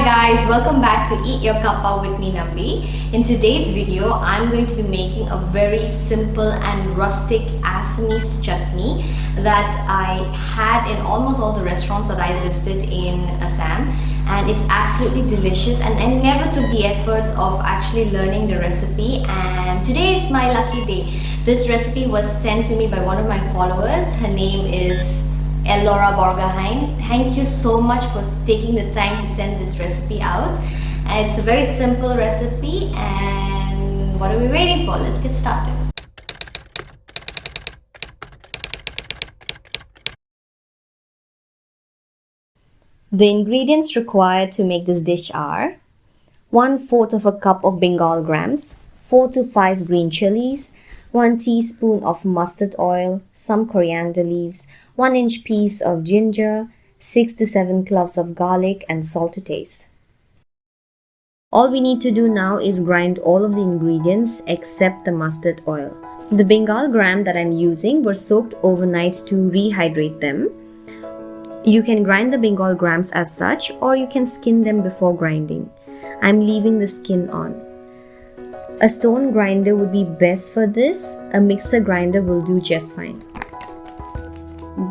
Hi guys, welcome back to Eat Your Kappa with me Nambi. In today's video, I'm going to be making a very simple and rustic Assamese chutney that I had in almost all the restaurants that I visited in Assam, and it's absolutely delicious, and I never took the effort of actually learning the recipe, and today is my lucky day. This recipe was sent to me by one of my followers. Her name is Elora Borgahain. Thank you so much for taking the time to send this recipe out. It's a very simple recipe, and what are we waiting for? Let's get started. The ingredients required to make this dish are 1/4 of a cup of Bengal grams, 4 to 5 green chilies, 1 teaspoon of mustard oil, some coriander leaves, 1-inch piece of ginger, 6 to 7 cloves of garlic, and salt to taste. All we need to do now is grind all of the ingredients except the mustard oil. The Bengal gram that I'm using were soaked overnight to rehydrate them. You can grind the Bengal grams as such, or you can skin them before grinding. I'm leaving the skin on. A stone grinder would be best for this. A mixer grinder will do just fine.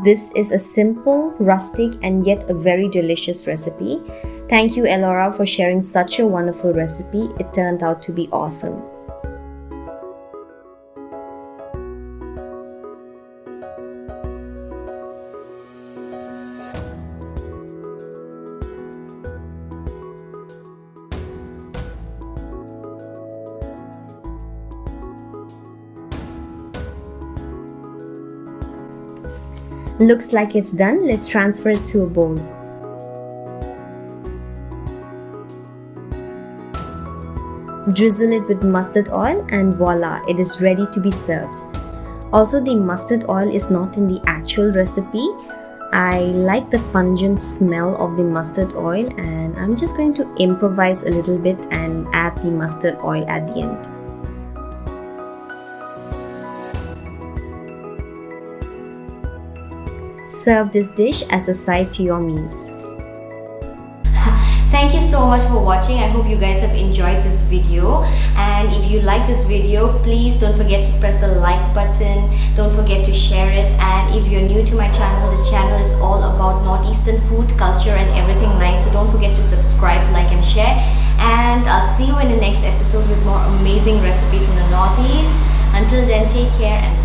This is a simple, rustic, and yet a very delicious recipe. Thank you, Elora, for sharing such a wonderful recipe. It turned out to be awesome. Looks like it's done. Let's transfer it to a bowl. Drizzle it with mustard oil and voila, it is ready to be served. Also, the mustard oil is not in the actual recipe. I like the pungent smell of the mustard oil, and I'm just going to improvise a little bit and add the mustard oil at the end. Serve this dish as a side to your meals. Thank you so much for watching. I hope you guys have enjoyed this video, and if you like this video, please don't forget to press the like button, don't forget to share it, and if you're new to my channel, this channel is all about northeastern food, culture, and everything nice, so don't forget to subscribe, like, and share, and I'll see you in the next episode with more amazing recipes from the northeast. Until then, take care and